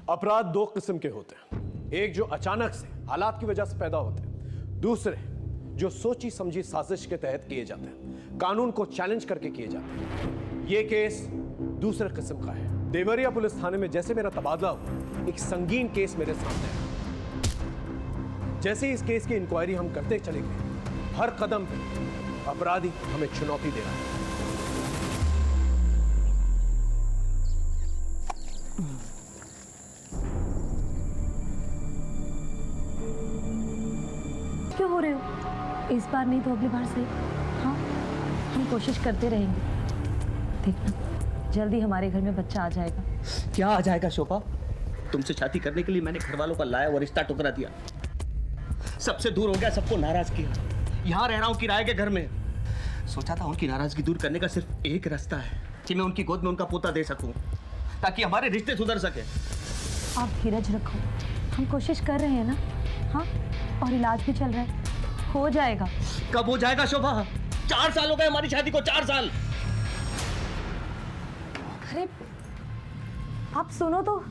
अपराध दो किस्म के होते हैं, एक जो अचानक से हालात की वजह से पैदा होते हैं, दूसरे जो सोची समझी साजिश के तहत किए जाते हैं, कानून को चैलेंज करके किए जाते हैं। ये केस दूसरे किस्म का है। देवरिया पुलिस थाने में जैसे मेरा तबादला हुआ, एक संगीन केस मेरे सामने आया। जैसे ही इस केस की इंक्वायरी हम करते चले गए, हर कदम पे अपराधी हमें चुनौती दे रहा है। क्यों हो रहे हो? इस बार नहीं तो अगली बार से। हाँ, हम कोशिश करते रहेंगे। देखना, जल्दी हमारे घर में बच्चा आ जाएगा। क्या आ जाएगा शोभा? तुमसे शादी करने के लिए मैंने घर वालों का लाया और रिश्ता टुकरा दिया, सबसे दूर हो गया, सबको नाराज किया। यहाँ रह रहा हूँ किराए के घर में। सोचा था उनकी नाराजगी दूर करने का सिर्फ एक रास्ता है कि मैं उनकी गोद में उनका पोता दे सकूं, ताकि हमारे रिश्ते सुधर सके। आप धीरज रखो, हम कोशिश कर रहे हैं ना। हाँ, और इलाज भी चल रहा है, हो जाएगा। कब हो जाएगा शोभा? 4 साल हो गए हमारी शादी को, 4 साल। अरे आप सुनो तो।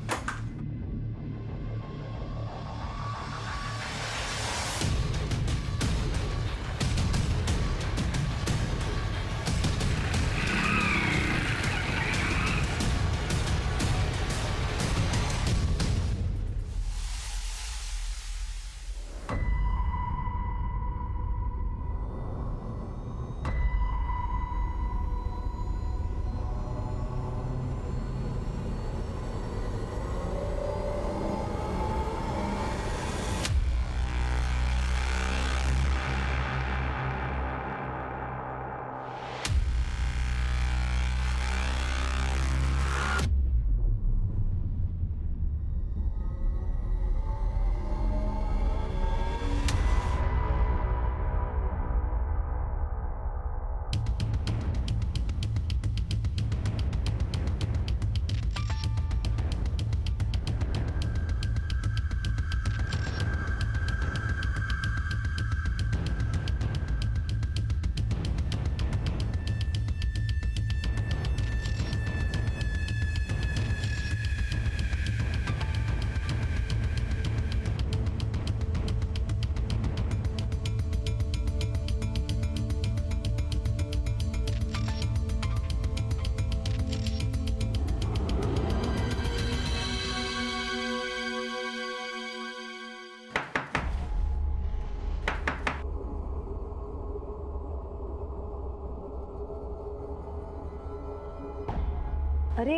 अरे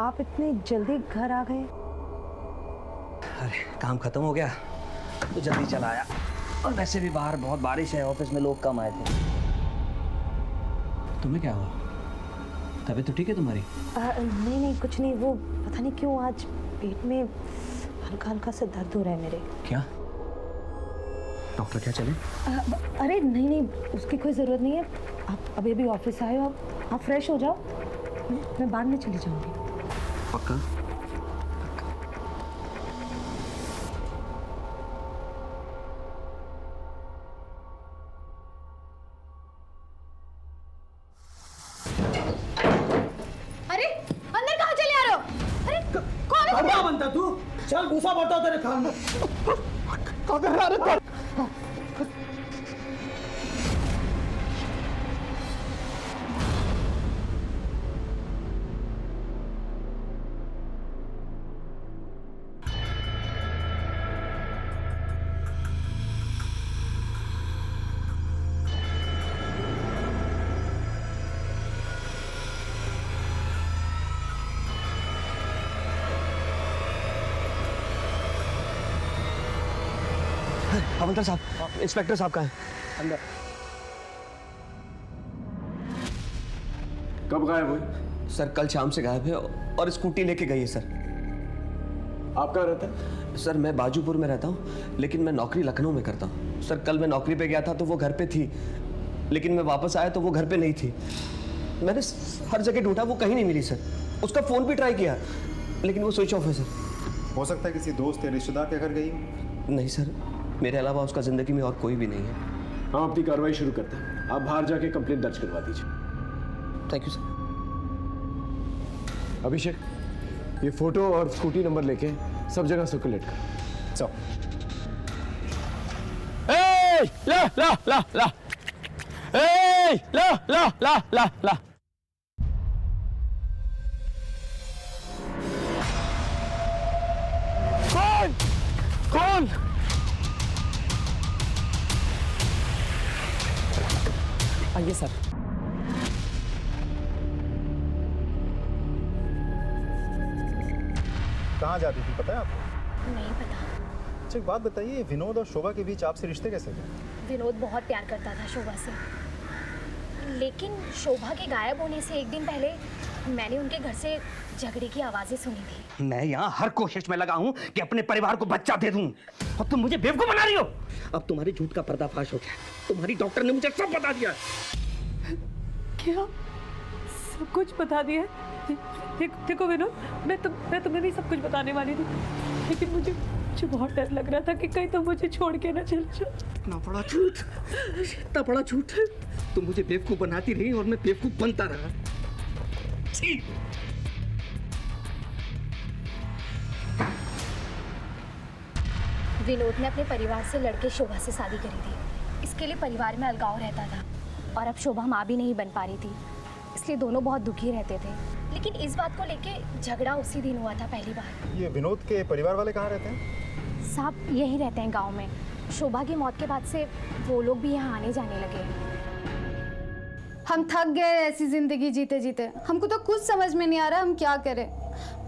आप इतनी जल्दी घर आ गए? अरे काम खत्म हो गया तो जल्दी चला आया, और वैसे भी बाहर बहुत बारिश है, ऑफिस में लोग कम आए थे। तुम्हें क्या हुआ? तबीयत तो ठीक है तुम्हारी? नहीं नहीं, कुछ नहीं। वो पता नहीं क्यों आज पेट में हल्का हल्का सा दर्द हो रहा है मेरे। क्या डॉक्टर क्या चले? अरे नहीं नहीं, उसकी कोई ज़रूरत नहीं है। आप अभी अभी ऑफिस आए हो, आप फ्रेश हो जाओ, मैं बाद में चली जाऊंगी। पक्का? अरे अंदर कहाँ चले आ रहे हो? अरे कौन है? क्या बनता तू? चल घुसा पड़ता तेरे कान में। क्या कर रहा है? हवलदार साहब, इंस्पेक्टर साहब कहाँ हैं? अंदर। कब गायब हुई? सर कल शाम से गायब है और स्कूटी लेके गई है सर। आप कहाँ रहते हैं? सर मैं बाजूपुर में रहता हूँ, लेकिन मैं नौकरी लखनऊ में करता हूँ। सर कल मैं नौकरी पे गया था तो वो घर पे थी, लेकिन मैं वापस आया तो वो घर पे नहीं थी। मैंने हर जगह ढूंढा, वो कहीं नहीं मिली सर। उसका फ़ोन भी ट्राई किया, लेकिन वो स्विच ऑफ है सर। हो सकता है किसी दोस्त या रिश्तेदार के घर गई हो? नहीं सर, मेरे अलावा उसका ज़िंदगी में और कोई भी नहीं है। हम अपनी कार्रवाई शुरू करते हैं। आप बाहर जाके कंप्लेंट दर्ज करवा दीजिए। Thank you sir. अभिषेक, ये फोटो और स्कूटी नंबर लेके सब जगह सर्कुलेट कर। चलो। ला ला ला ला ला ला ला ला ला। कौन कौन? आइए सर। कहाँ जाती थी पता है आपको? नहीं पता। अच्छा एक बात बताइए, विनोद और शोभा के बीच आपसे रिश्ते कैसे थे? विनोद बहुत प्यार करता था शोभा से, लेकिन शोभा के गायब होने से एक दिन पहले मैंने उनके घर से झगड़े की आवाज़ें सुनी थी। मैं यहाँ हर कोशिश में लगा हूँ कि अपने परिवार को बच्चा दे दूँ, और तुम मुझे बेवकूफ बना रही हो। अब तुम्हारी झूठ का पर्दाफाश हो गया, तुम्हारी डॉक्टर ने मुझे सब बता दिया। क्या सब कुछ बता दिया? देखो विनोद, मैं तुम्हें भी सब कुछ बताने वाली थी, लेकिन मुझे बहुत डर लग रहा था कि कहीं तुम मुझे छोड़ के ना चल जाओ। इतना बड़ा झूठ, इतना बड़ा झूठ। तुम मुझे बेवकूफ बनाती रही और मैं बेवकूफ बनता रहा। छी! विनोद ने अपने परिवार से लड़के शोभा से शादी करी थी। इसके लिए परिवार में अलगाव रहता था, और अब शोभा माँ भी नहीं बन पा रही थी, इसलिए दोनों बहुत दुखी रहते थे। लेकिन इस बात को लेके झगड़ा उसी दिन हुआ था पहली बार। ये विनोद के परिवार वाले कहाँ रहते हैं? साहब यही रहते हैं गांव में। शोभा की मौत के बाद से वो लोग भी यहाँ आने जाने लगे। हम थक गए ऐसी जिंदगी जीते जीते, हमको तो कुछ समझ में नहीं आ रहा हम क्या करें।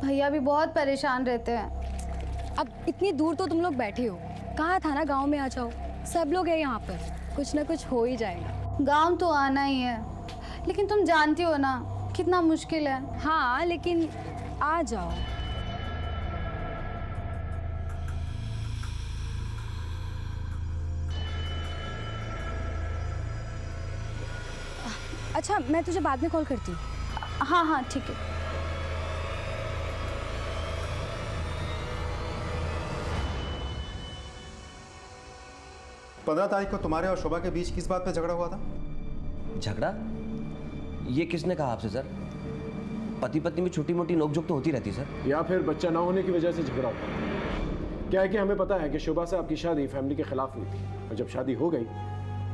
भैया भी बहुत परेशान रहते हैं। अब इतनी दूर तो तुम लोग बैठे हो, कहा था ना गांव में आ जाओ, सब लोग हैं यहाँ पर, कुछ ना कुछ हो ही जाएगा। गांव तो आना ही है, लेकिन तुम जानती हो ना कितना मुश्किल है। हाँ लेकिन आ जाओ। अच्छा मैं तुझे बाद में कॉल करती हूँ। हाँ हाँ ठीक है। पंद्रह तारीख को तुम्हारे और शोभा के बीच किस बात पे झगड़ा हुआ था? झगड़ा? ये किसने कहा आपसे सर? पति पत्नी में छोटी मोटी नोकझोंक तो होती रहती सर। या फिर बच्चा ना होने की वजह से झगड़ा होता है। क्या है कि हमें पता है कि शोभा से आपकी शादी फैमिली के खिलाफ हुई थी, और जब शादी हो गई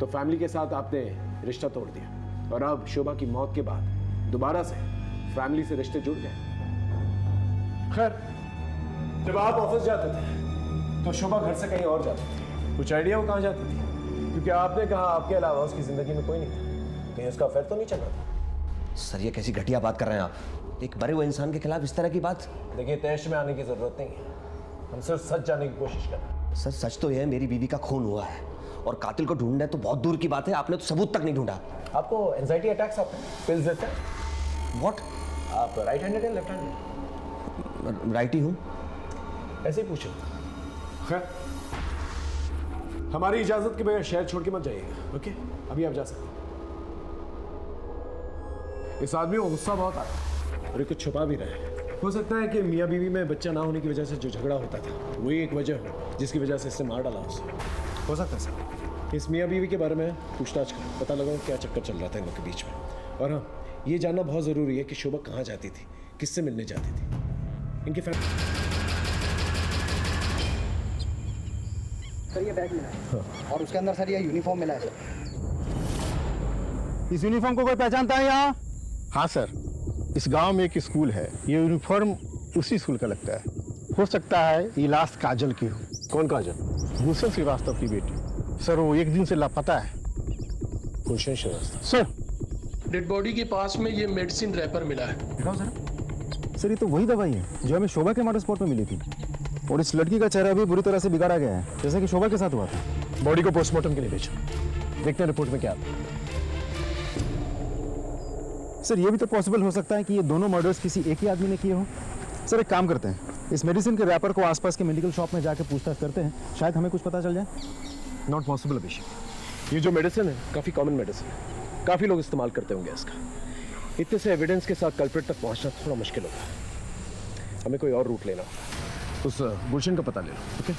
तो फैमिली के साथ आपने रिश्ता तोड़ दिया, और अब शोभा की मौत के बाद दोबारा से फैमिली से रिश्ते जुड़ गए। खैर, जब आप ऑफिस जाते थे तो शोभा घर से कहीं और जाती थी। कुछ आइडिया वो कहाँ जाती थी? क्योंकि आपने कहा आपके अलावा उसकी जिंदगी में कोई नहीं था, कहीं उसका अफेयर तो नहीं चल रहा था। सर ये कैसी घटिया बात कर रहे हैं आप? एक मरे हुए इंसान के खिलाफ इस तरह की बात? देखिए, तैश में आने की जरूरत नहीं है, हम सिर्फ सच जानने की कोशिश कर रहे हैं। सर सच तो यह मेरी बीवी का खून हुआ है, और कातिल को ढूंढना तो बहुत दूर की बात है, आपने तो सबूत तक नहीं ढूंढा। आपको एंजाइटी अटैक्स आते हैं? पिल्स देते हैं? व्हाट? आप राइट हैंडेड या लेफ्ट हैंडेड? राइट ही हूँ। ऐसे ही पूछो। खैर, हमारी इजाजत के बगैर शहर छोड़ के मत जाइएगा, ओके? अभी आप जा सकते हैं। इस आदमी को गुस्सा बहुत आ रहा है और ये कुछ छुपा भी रहा है। हो सकता है कि मियाँ बीवी में बच्चा ना होने की वजह से जो झगड़ा होता था वही एक वजह हो जिसकी वजह से इसने मार डाला उसे। हो सकता है सर। इस मियाँ बीवी के बारे में पूछताछ करो, पता लगाओ क्या चक्कर चल रहा था इन लोग के बीच में। और हाँ, ये जानना बहुत ज़रूरी है कि शोभा कहाँ जाती थी, किससे मिलने जाती थी, इनकी फैमिली। सर ये बैग मिला है और उसके अंदर सर ये यूनिफॉर्म मिला है सर। इस यूनिफॉर्म को कोई पहचानता है यहाँ? हाँ सर, इस गांव में एक स्कूल है, ये यूनिफॉर्म उसी स्कूल का लगता है। हो सकता है ये लास्ट काजल की हो। कौन काजल? भूषण श्रीवास्तव की बेटी। सर वो एक दिन से लापता है। Bhushan Srivastava? Sir dead body के पास में ये मेडिसिन रैपर मिला है। दिखाओ सर। सर ये तो वही दवाई है जो हमें शोभा के मर्डर स्पॉट में मिली थी, और इस लड़की का चेहरा भी बुरी तरह से बिगाड़ा गया है, जैसा कि शोभा के साथ हुआ था। बॉडी को पोस्टमार्टम के लिए भेजो, देखते हैं रिपोर्ट में क्या आता है। सर ये भी तो पॉसिबल हो सकता है कि ये दोनों मर्डर्स किसी एक ही आदमी ने किए हो। सर एक काम करते हैं, इस मेडिसिन के रैपर को आसपास के मेडिकल शॉप में जाके पूछताछ करते हैं, शायद हमें कुछ पता चल जाए। नॉट पॉसिबल अभिषेक। ये जो मेडिसिन है काफ़ी कॉमन मेडिसिन है, काफ़ी लोग इस्तेमाल करते होंगे इसका। इतने से एविडेंस के साथ कल्प्रिट तक पहुंचना थोड़ा मुश्किल होता है। हमें कोई और रूट लेना होगा। उस गुलशन का पता ले लो, ओके?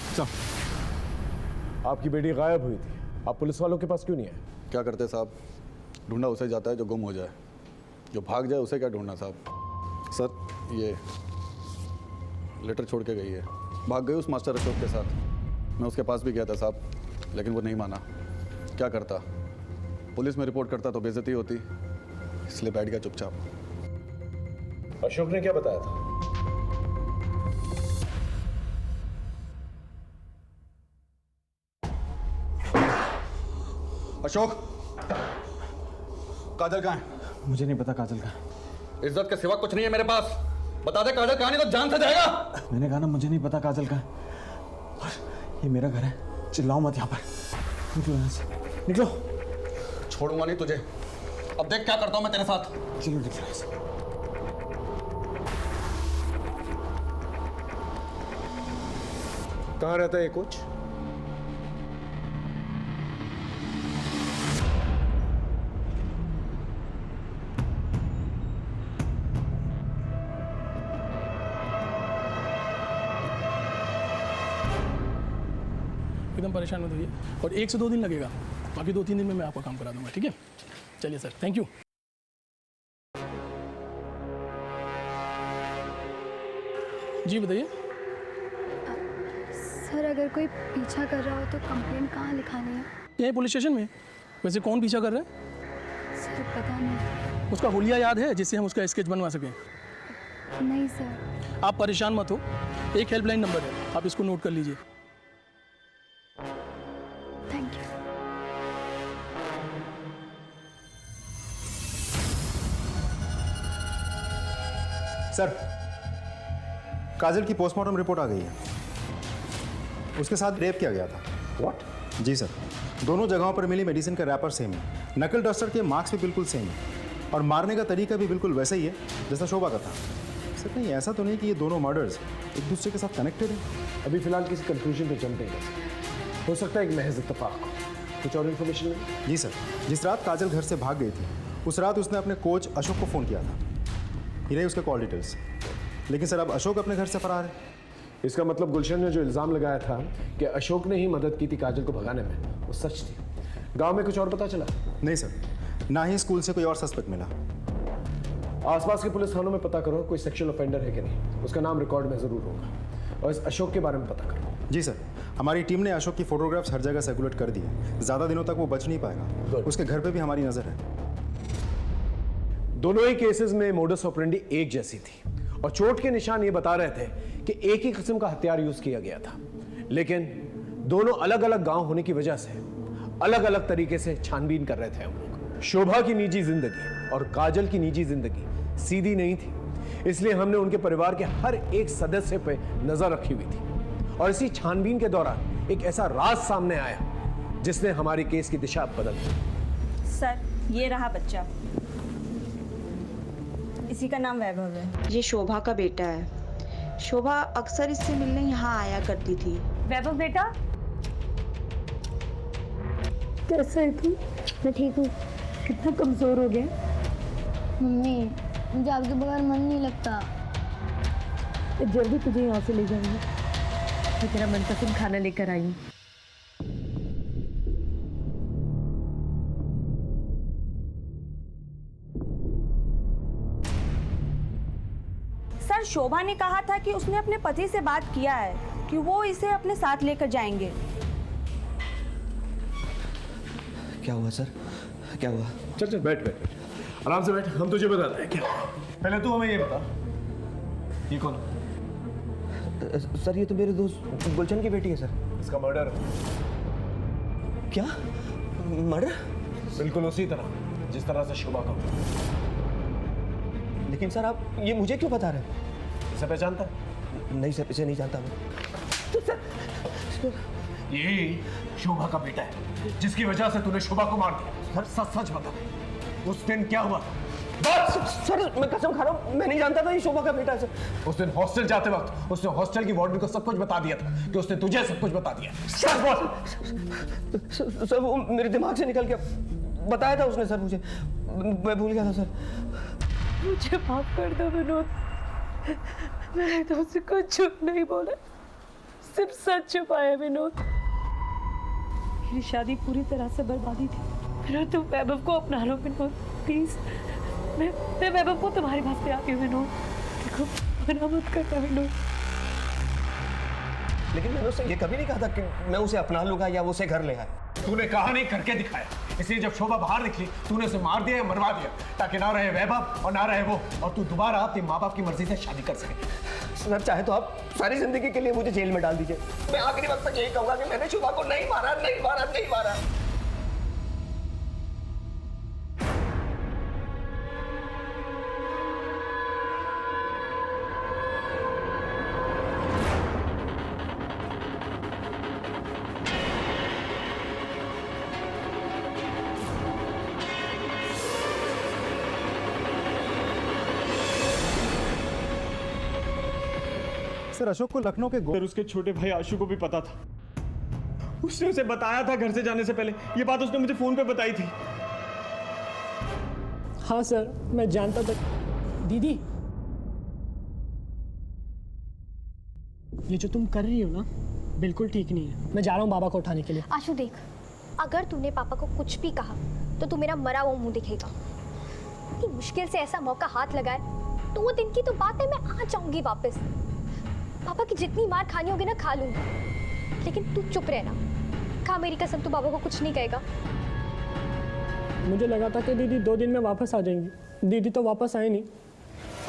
आपकी बेटी गायब हुई थी, आप पुलिस वालों के पास क्यों नहीं आए? क्या करते साहब, ढूंढा उसे जाता है जो गुम हो जाए, जो भाग जाए उसे क्या ढूंढना साहब। सर ये लेटर छोड़ के गई है। भाग गई उस मास्टर अशोक के साथ। मैं उसके पास भी गया था साहब, लेकिन वो नहीं माना। क्या करता, पुलिस में रिपोर्ट करता तो बेइज्जती होती, इसलिए बैठ गया चुपचाप। अशोक ने क्या बताया था? अशोक, काजल कहाँ है? मुझे नहीं पता काजल का। इज्जत के सिवा कुछ नहीं है मेरे पास। बता दे काजल कहाँ, नहीं तो जान से जाएगा। मैंने कहा ना मुझे नहीं पता काजल का। और ये मेरा घर है, चिल्लाओ मत यहाँ पर। निकलो यहाँ से, निकलो। छोड़ूंगा नहीं तुझे। अब देख क्या करता हूँ मैं तेरे साथ। चलो निकलो यहाँ से। कहाँ रहता है ये कोच? एकदम परेशान मत होइए, और 1 से 2 दिन लगेगा, बाकी 2-3 दिन में मैं आपका काम करा दूंगा, ठीक है? चलिए सर, थैंक यू। जी बताइए। सर अगर कोई पीछा कर रहा हो तो कंप्लेंट कहाँ लिखानी है? यही पुलिस स्टेशन में। वैसे कौन पीछा कर रहा है? सर पता नहीं। उसका हुलिया याद है जिससे हम उसका स्केच बनवा सकें? नहीं सर। आप परेशान मत हो, एक हेल्पलाइन नंबर है, आप इसको नोट कर लीजिए। Thank you. सर, काजल की पोस्टमार्टम रिपोर्ट आ गई है। उसके साथ रेप किया गया था। व्हाट? जी सर, दोनों जगहों पर मिली मेडिसिन का रैपर सेम है, नकल डस्टर के मार्क्स भी बिल्कुल सेम है, और मारने का तरीका भी बिल्कुल वैसा ही है जैसा शोभा का था। सर नहीं, ऐसा तो नहीं कि ये दोनों मर्डर्स एक दूसरे के साथ कनेक्टेड हैं। अभी फिलहाल किसी कंक्लूजन पे जंप नहीं कर सकते। हो सकता है एक महज इत्तेफाक हो। कुछ और इन्फॉर्मेशन मिली? जी सर, जिस रात काजल घर से भाग गई थी उस रात उसने अपने कोच अशोक को फ़ोन किया था। ये रही उसके कॉल डिटेल्स। लेकिन सर अब अशोक अपने घर से फरार है। इसका मतलब गुलशन ने जो इल्ज़ाम लगाया था कि अशोक ने ही मदद की थी काजल को भगाने में, वो सच थी। गांव में कुछ और पता चला? नहीं सर, ना ही स्कूल से कोई और सस्पेक्ट मिला। आसपास के पुलिस थानों में पता करो कोई सेक्शुअल ऑफेंडर है कि नहीं, उसका नाम रिकॉर्ड में ज़रूर होगा। और इस अशोक के बारे में पता करो। जी सर, हमारी टीम ने अशोक की फोटोग्राफ्स हर जगह सर्कुलेट कर दी है। ज़्यादा दिनों तक वो बच नहीं पाएगा। उसके घर पे भी हमारी नज़र है। दोनों ही केसेस में मोडस ऑपरेंडी एक जैसी थी, और चोट के निशान ये बता रहे थे कि एक ही किस्म का हथियार यूज किया गया था। लेकिन दोनों अलग अलग गांव होने की वजह से अलग अलग तरीके से छानबीन कर रहे थे हम लोग। शोभा की निजी जिंदगी और काजल की निजी जिंदगी सीधी नहीं थी, इसलिए हमने उनके परिवार के हर एक सदस्य पे नजर रखी हुई थी। और इसी छानबीन के दौरान एक ऐसा राज सामने आया जिसने हमारी केस की दिशा बदल दी। सर, ये रहा बच्चा, इसी का नाम वैभव है। ये शोभा का बेटा है। शोभा अक्सर इससे मिलने यहाँ आया करती थी। वैभव बेटा, कैसा है तू? मैं ठीक हूँ। कितना कमजोर हो गया? मम्मी, मुझे आपके बगैर मन नहीं लगता। जल्दी तुझे यहाँ से ले जाऊंगी। मैं तेरा मनपसंद खाना लेकर आई हूँ। सर, शोभा ने कहा था कि उसने अपने पति से बात किया है कि वो इसे अपने साथ लेकर जाएंगे। क्या हुआ सर? क्या हुआ? चल चल बैठ बैठ बैठ, आराम से बैठ, हम तुझे बताते हैं क्या। पहले तू हमें ये बता, ये कौन? सर ये तो मेरे दोस्त गुलशन की बेटी है सर। इसका मर्डर। क्या? मर्डर? बिल्कुल उसी तरह जिस तरह से शोभा का। लेकिन सर आप ये मुझे क्यों बता रहे हैं? इसे पहचानता है? नहीं सर, इसे नहीं जानता मैं। ये शोभा का बेटा है जिसकी वजह से तूने शोभा को मार दिया। सर सच सच बता, उस दिन क्या हुआ? बस सर, मैं कसम खा रहा हूँ, मैं नहीं जानता था ये शोभा का बेटा है सर। उस दिन हॉस्टल जाते वक्त उसने हॉस्टल की वार्डन को सब कुछ बता दिया था कि उसने तुझे सब कुछ बता दिया। सच बोल। सर वो मेरे दिमाग से निकल गया। बताया था उसने सर मुझे, मैं भूल गया था सर। मुझे माफ कर दो विनोद, मैंने तुमसे कुछ झूठ नहीं बोला, सिर्फ सच छुपाया विनोद। मेरी शादी पूरी तरह से बर्बादी थी। फिर तुम वैभव को अपना लो विनोद, प्लीज। मैं वैभव को तुम्हारे पास ले आती हूँ विनोद। देखो, मना मत करना विनोद। लेकिन मैंने उससे ये कभी नहीं कहा था कि मैं उसे अपना लूंगा या वो उसे घर ले आए। तूने कहा नहीं, करके दिखाया। इसलिए जब शोभा बाहर निकली तूने उसे मार दिया या मरवा दिया, ताकि ना रहे वैभव और ना रहे वो, और तू दोबारा अपने माँ बाप की मर्जी से शादी कर सके। सर चाहे तो आप सारी जिंदगी के लिए मुझे जेल में डाल दीजिए, मैं आखिरी वक्त तक यही कहूंगा कि मैंने शोभा को नहीं मारा, नहीं मारा, नहीं मारा। सर अशोक को लखनऊ के सर उसके छोटे भाई आशु को भी पता था, उसने उसे बताया था घर से जाने से पहले। ये बात उसने मुझे फोन पे बताई थी। हाँ सर, मैं जानता था। दीदी, ये जो तुम कर रही हो ना, बिल्कुल ठीक नहीं है। मैं जा रहा हूँ बाबा को उठाने के लिए। आशु देख, अगर तूने पापा को कुछ भी कहा तो तू मेरा मरा हुआ मुंह दिखेगा। इतनी मुश्किल से ऐसा मौका हाथ लगाए तो वो दिन की तो बात है, मैं आ जाऊंगी वापस। पापा की जितनी मार खानी होगी ना खा लूंगी, लेकिन तू चुप रहना। खा मेरी कसम, तू बाबा को कुछ नहीं कहेगा। मुझे लगा था कि दीदी 2 दिन में वापस आ जाएंगी। दीदी तो वापस आए नहीं,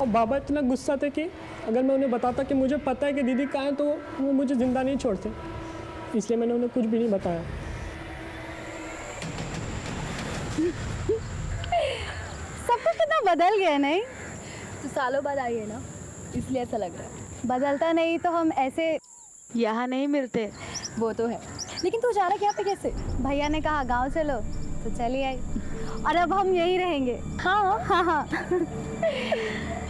और बाबा इतना गुस्सा थे कि अगर मैं उन्हें बताता कि मुझे पता है कि दीदी कहाँ है तो वो मुझे जिंदा नहीं छोड़ते, इसलिए मैंने उन्हें कुछ भी नहीं बताया। सब कुछ कितना बदल गया नहीं? तो सालों बाद आई है ना, इसलिए ऐसा लग रहा है। बदलता नहीं तो हम ऐसे यहाँ नहीं मिलते, वो तो है। लेकिन तू जा रहा क्या पे कैसे? भैया ने कहा गांव चलो तो चली आई, और अब हम यहीं रहेंगे। हाँ हाँ हाँ।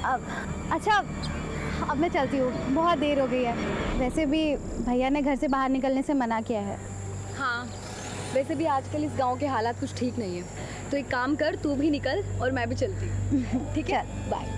अब अच्छा, अब मैं चलती हूँ, बहुत देर हो गई है। वैसे भी भैया ने घर से बाहर निकलने से मना किया है। हाँ, वैसे भी आजकल इस गांव के हालात कुछ ठीक नहीं है, तो एक काम कर, तू भी निकल और मैं भी चलती हूँ। ठीक है, बाय।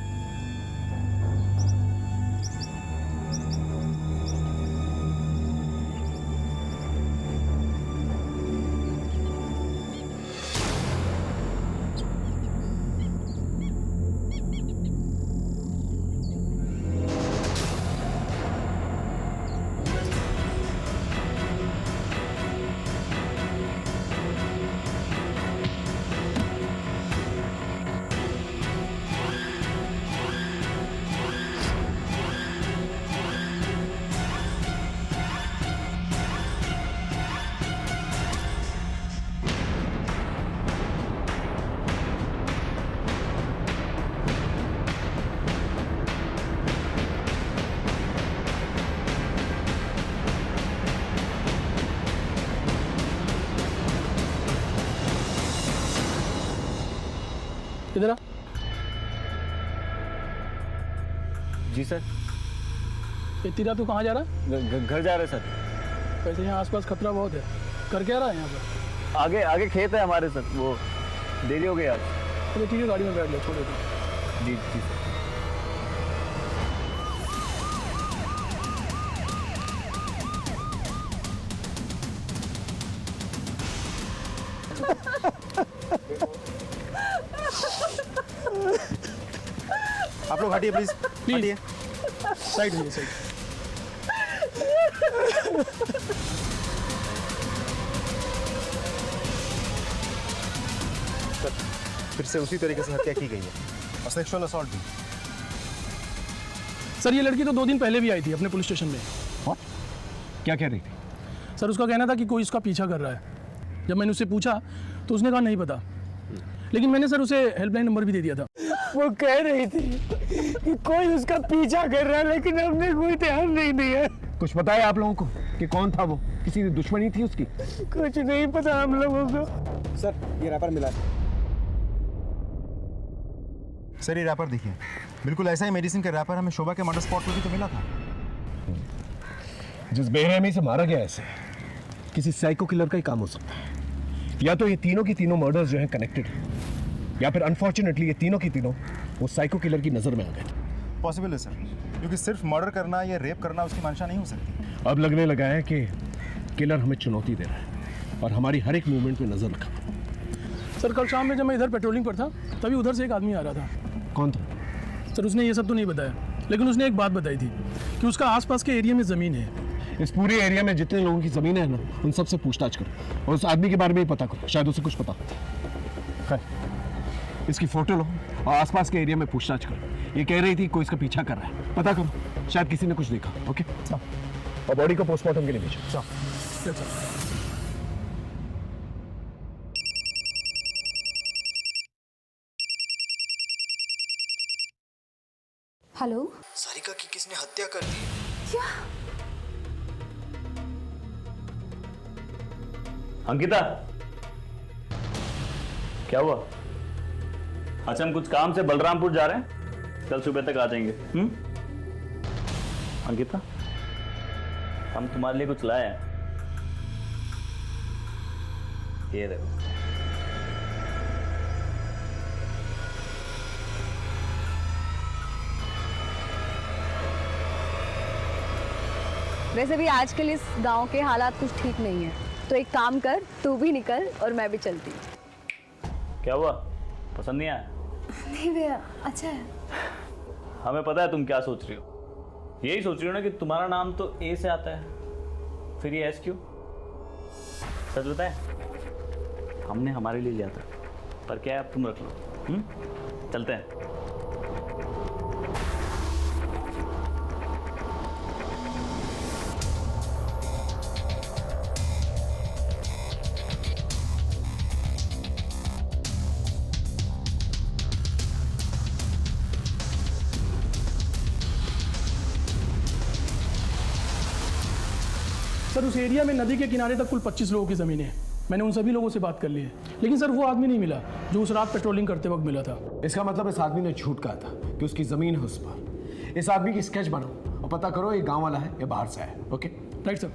इधर आ। जी सर। ये तेरा तू कहाँ जा रहा है? घर जा रहे सर। वैसे यहाँ आसपास खतरा बहुत है, कर क्या रहा है यहाँ पर? आगे आगे खेत है हमारे सर, वो देरी हो गई आज। चलो ठीक है, गाड़ी में बैठ लो, छोड़ देता। जी जी सर। आप लोग हटिए प्लीज, हटिए। साइड हुई साइड। फिर से उसी तरीके से हत्या की गई है और सेक्सुअल असॉल्ट भी। सर ये लड़की तो 2 दिन पहले भी आई थी अपने पुलिस स्टेशन में। What? क्या कह रही थी? सर उसका कहना था कि कोई इसका पीछा कर रहा है। जब मैंने उससे पूछा तो उसने कहा नहीं पता, लेकिन मैंने सर उसे हेल्पलाइन नंबर भी दे दिया था। वो कह रही थी कि कोई उसका पीछा कर रहा है, लेकिन हमने कोई ध्यान नहीं दिया। कुछ बताया आप लोगों को कि कौन था वो? किसी की दुश्मनी थी उसकी? कुछ नहीं पता हम लोगों को। सर ये रैपर मिला। सर ये रैपर देखिए, बिल्कुल ऐसा ही मेडिसिन का रैपर हमें शोभा के मर्डर स्पॉट पर भी तो मिला था। जिस बेरहमी से मारा गया ऐसे किसी साइको किलर का ही काम हो सकता है। या तो ये तीनों की तीनों मर्डर्स जो हैं कनेक्टेड है, या फिर अनफॉर्चुनेटली ये तीनों की तीनों वो साइको किलर की नजर में आ गए। पॉसिबल है सर, क्योंकि सिर्फ मर्डर करना या रेप करना उसकी मंशा नहीं हो सकती। अब लगने लगा है कि किलर हमें चुनौती दे रहा है और हमारी हर एक मूवमेंट पे नजर रखा। सर कल शाम में जब मैं इधर पेट्रोलिंग पर था तभी उधर से एक आदमी आ रहा था। कौन था? सर उसने ये सब तो नहीं बताया, लेकिन उसने एक बात बताई थी कि उसका आसपास के एरिया में ज़मीन है, इस पूरे एरिया में जितने लोगों की जमीन है ना, उन सबसे पूछताछ करो और उस आदमी के बारे में ही पता करो, शायद उसे कुछ पता हो। खैर, इसकी फोटो लो और आसपास के एरिया में पूछताछ करो। ये कह रही थी कोई इसका पीछा कर रहा है, पता करो, शायद किसी ने कुछ देखा। ओके, और बॉडी को पोस्टमार्टम के लिए भेजो। हेलो, सारिका की किसने हत्या कर दी? क्या? अंकिता, क्या हुआ? अच्छा, हम कुछ काम से बलरामपुर जा रहे हैं, कल सुबह तक आ जाएंगे। अंकिता, हम तुम्हारे लिए कुछ लाए हैं, ये देखो। वैसे भी आजकल इस गांव के हालात कुछ ठीक नहीं है, तो एक काम कर, तू भी निकल और मैं भी चलती। क्या हुआ, पसंद नहीं आया? नहीं भैया, अच्छा है। हमें पता है तुम क्या सोच रही हो। यही सोच रही हो ना कि तुम्हारा नाम तो ए से आता है, फिर ये एस क्यों? सच बताए, हमने हमारे लिए लिया था, पर क्या है, अब तुम रख लो। चलते हैं। सर, उस एरिया में नदी के किनारे तक कुल 25 लोगों की ज़मीनें हैं। मैंने उन सभी लोगों से बात कर ली है, लेकिन सर वो आदमी नहीं मिला जो उस रात पेट्रोलिंग करते वक्त मिला था। इसका मतलब इस आदमी ने झूठ कहा था कि उसकी जमीन है उस पर। इस आदमी की स्केच बनाओ और पता करो ये गांव वाला है या बाहर से है। Okay, right sir.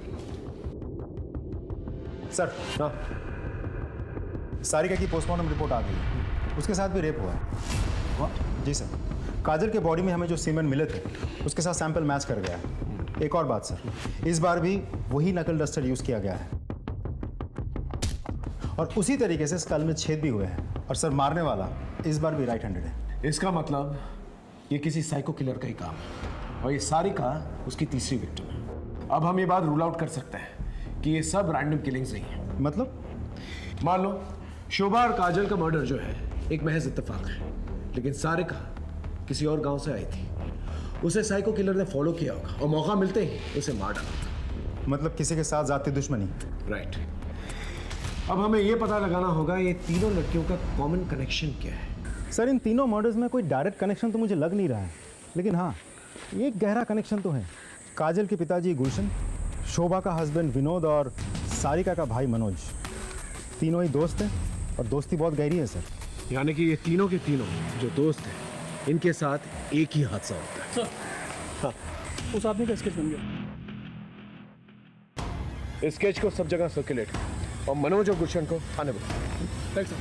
सर, हाँ, सारिका की पोस्टमार्टम रिपोर्ट आ गई है, उसके साथ भी रेप हुआ है। जी सर, काजल के बॉडी में हमें जो सीमेंट मिले थे उसके साथ सैंपल मैच कर गया है। एक और बात सर, इस बार भी वही नकल डस्टर यूज़ किया गया है और उसी तरीके से स्कल में छेद भी हुए हैं। और सर, मारने वाला इस बार भी राइट हैंडेड है। इसका मतलब ये किसी साइको किलर का ही काम है और ये सारिका उसकी तीसरी विक्टिम है। अब हम ये बात रूल आउट कर सकते हैं कि ये सब रैंडम किलिंग्स नहीं है। मतलब मान लो शोभा और काजल का मर्डर जो है एक महज इत्तेफाक है, लेकिन सारिका किसी और गांव से आई थी, उसे साइको किलर ने फॉलो किया होगा और मौका मिलते ही उसे मार डाला था। मतलब किसी के साथ जाती दुश्मनी। राइट। अब हमें यह पता लगाना होगा ये तीनों लड़कियों का कॉमन कनेक्शन क्या है। सर, इन तीनों मर्डर्स में कोई डायरेक्ट कनेक्शन तो मुझे लग नहीं रहा है, लेकिन हाँ, एक गहरा कनेक्शन तो है। काजल के पिताजी गुलशन, शोभा का हस्बैंड विनोद और सारिका का भाई मनोज, तीनों ही दोस्त हैं और दोस्ती बहुत गहरी है सर। यानी कि ये तीनों के तीनों जो दोस्त हैं, इनके साथ एक ही हादसा होता है। सर, हाँ, उस आदमी का स्केच बन गया। इस स्केच को सब जगह सर्कुलेट और मनोज और गुलशन को आने बताओ। Right sir.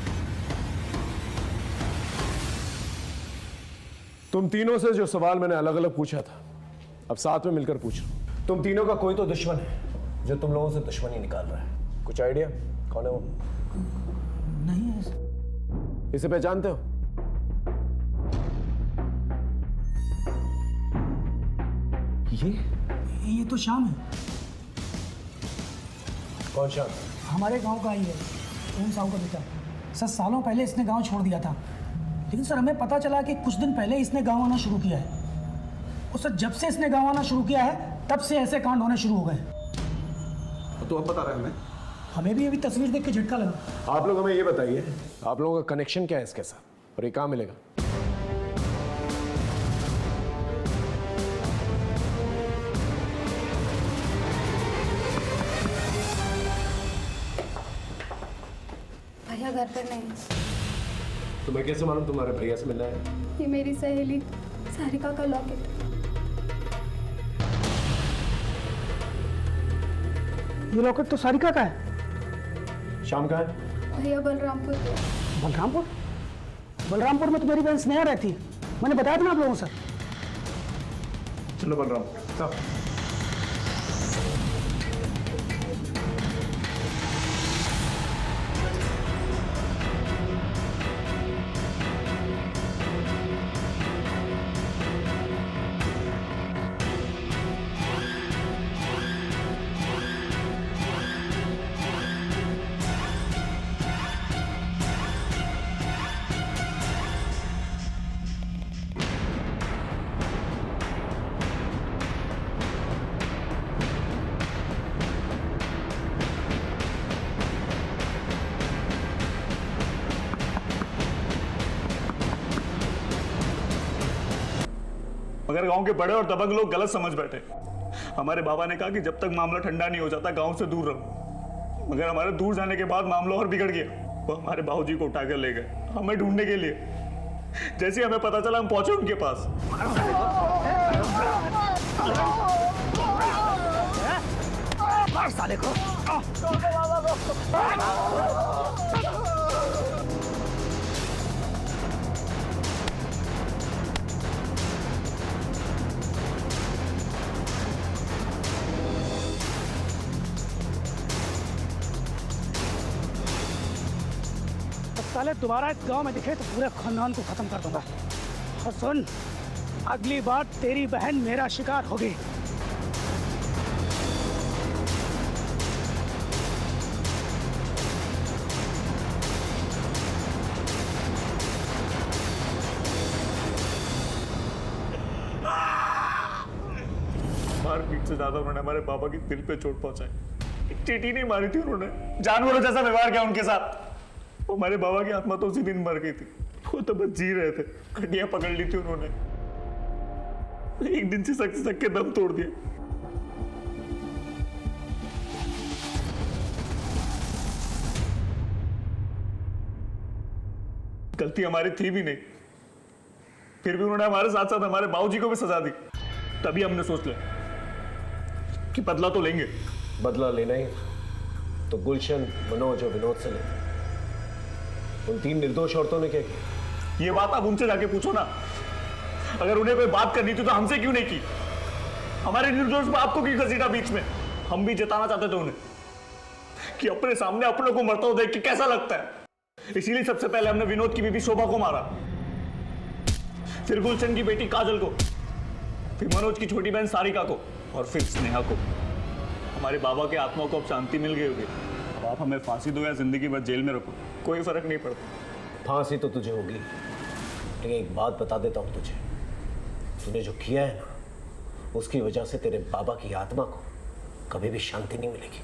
तुम तीनों से जो सवाल मैंने अलग अलग पूछा था, अब साथ में मिलकर पूछ लो। तुम तीनों का कोई तो दुश्मन है जो तुम लोगों से दुश्मनी निकाल रहा है। कुछ आइडिया कौन है वो? नहीं है। इसे पहचानते हो? ये तो श्याम है। कौन श्याम? हमारे गांव का ही है, ओम साहू का बेटा। सर, सालों पहले इसने गांव छोड़ दिया था, लेकिन सर हमें पता चला कि कुछ दिन पहले इसने गांव आना शुरू किया है। और सर, जब से इसने गांव आना शुरू किया है तब से ऐसे कांड होने शुरू हो गए। तो अब बता रहे हैं हमें भी अभी तस्वीर देख के झटका लगा। आप लोग हमें ये बताइए, आप लोगों का कनेक्शन क्या है इसके साथ और ये कहाँ मिलेगा? भैया घर पर नहीं। तो मैं कैसे मालूम तुम्हारे भैया से मिलना है? ये मेरी सहेली सारिका का लॉकेट। ये लॉकेट तो सारिका का है। शाम का है? भैया बलरामपुर। बलरामपुर? बलरामपुर में तो मेरी बहन स्नेहा रहती है, मैंने बताया था ना आप लोगों से। चलो बलरामपुर। मगर गांव के बड़े और दबंग लोग गलत समझ बैठे। हमारे बाबा ने कहा कि जब तक मामला ठंडा नहीं हो जाता गांव से दूर रहो, मगर हमारे दूर जाने के बाद मामला और बिगड़ गया। वो हमारे बाबूजी को उठाकर ले गए हमें ढूंढने के लिए। जैसे ही हमें पता चला हम पहुंचे उनके पास। साले को साले दोबारा इस गांव में दिखे तो पूरे खानदान को खत्म कर दूंगा। और सुन, अगली बार तेरी बहन मेरा शिकार होगी। मारपीट से ज्यादा उन्होंने हमारे बाबा की दिल पे चोट पहुंचाई। एक चींटी नहीं मारी थी उन्होंने, जानवरों जैसा व्यवहार किया उनके साथ। वो हमारे बाबा की आत्मा तो उसी दिन मर गई थी, वो तो बस जी रहे थे। हड्डियां पकड़ ली थी उन्होंने, एक दिन से सक के दम तोड़ दिया। गलती हमारी थी भी नहीं, फिर भी उन्होंने हमारे साथ साथ हमारे बाबूजी को भी सजा दी। तभी हमने सोच लिया कि बदला तो लेंगे। बदला लेना ही तो गुलशन, मनोज और विनोद से लेते। उन 3 निर्दोष औरतों ने क्या किया? ये बात आप उनसे जाके पूछो ना। अगर उन्हें कोई बात करनी थी तो हमसे क्यों नहीं की? हमारे निर्दोष बाप को क्यों घसीटा बीच में? हम भी जताना चाहते थे उन्हें कि अपने सामने अपनों को मरता हुआ देख के कैसा लगता है। इसीलिए सबसे पहले हमने विनोद की बीबी शोभा को मारा, फिर गुलशन की बेटी काजल को, फिर मनोज की छोटी बहन सारिका को, और फिर स्नेहा को। हमारे बाबा के आत्मा को अब शांति मिल गई होगी। अब आप हमें फांसी दो या जिंदगी भर जेल में रखो, कोई फर्क नहीं पड़ता। फांसी तो तुझे होगी, लेकिन एक बात बता देता हूं तुझे, तूने जो किया है ना, उसकी वजह से तेरे बाबा की आत्मा को कभी भी शांति नहीं मिलेगी।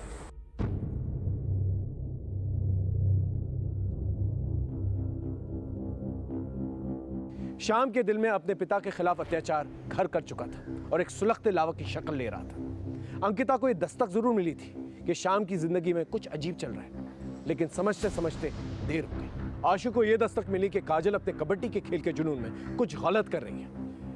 श्याम के दिल में अपने पिता के खिलाफ अत्याचार घर कर चुका था और एक सुलगते लावा की शक्ल ले रहा था। अंकिता को यह दस्तक जरूर मिली थी कि श्याम की जिंदगी में कुछ अजीब चल रहा है, लेकिन समझते समझते देर हो गई। आशु को यह दस्तक मिली कि काजल अपने कबड्डी के खेल के जुनून में कुछ गलत कर रही है,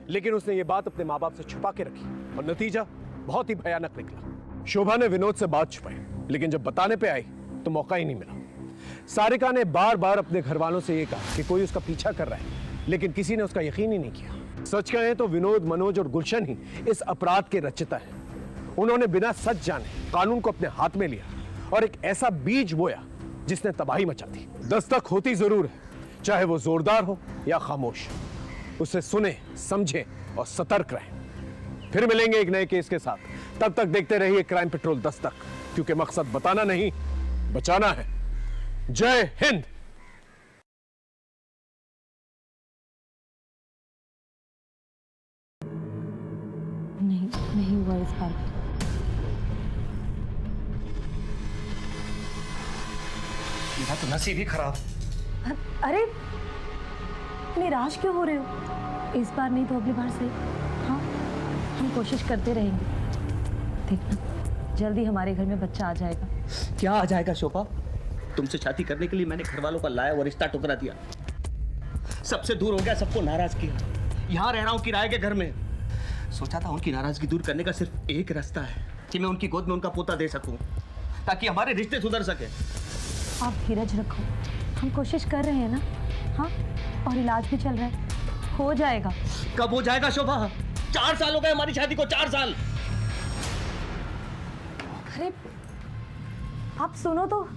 लेकिन उसने ये बात अपने माँ बाप से छुपा के रखी और नतीजा बहुत ही भयानक निकला। शोभा ने विनोद से बात छुपाई, लेकिन जब बताने पे आई तो मौका ही नहीं मिला। सारिका ने बार बार अपने घर वालों से यह कहा कि कोई उसका पीछा कर रहा है, लेकिन किसी ने उसका यकीन ही नहीं किया। सच कहें तो विनोद, मनोज और गुलशन ही इस अपराध के रचयिता हैं। उन्होंने बिना सच जाने कानून को अपने हाथ में लिया और एक ऐसा बीज बोया जिसने तबाही मचा दी। दस्तक होती जरूर है, चाहे वो जोरदार हो या खामोश। उसे सुने, समझे और सतर्क रहें। फिर मिलेंगे एक नए केस के साथ। तब तक देखते रहिए क्राइम पेट्रोल दस्तक, क्योंकि मकसद बताना नहीं, बचाना है। जय हिंद। नहीं हुआ इस बार। मेरा तो नसीब ही खराब। अरे निराश क्यों हो रहे हो? इस बार नहीं तो अगली बार से। हाँ, हम कोशिश करते रहेंगे। देखना, जल्दी हमारे घर में बच्चा आ जाएगा। क्या आ जाएगा शोभा? तुमसे शादी करने के लिए मैंने घर वालों का लाया और रिश्ता टुकरा दिया। सबसे दूर हो गया, सबको नाराज किया। यहाँ रह रहा हूँ किराए के घर में। सोचा था उनकी नाराजगी दूर करने का सिर्फ एक रास्ता है कि मैं उनकी गोद में उनका पोता दे सकूं, ताकि हमारे रिश्ते सुधर सके। आप धीरज रखो, हम कोशिश कर रहे हैं ना। हाँ, और इलाज भी चल रहा है, हो जाएगा। कब हो जाएगा शोभा? 4 साल हो गए हमारी शादी को, 4 साल। अरे आप सुनो तो।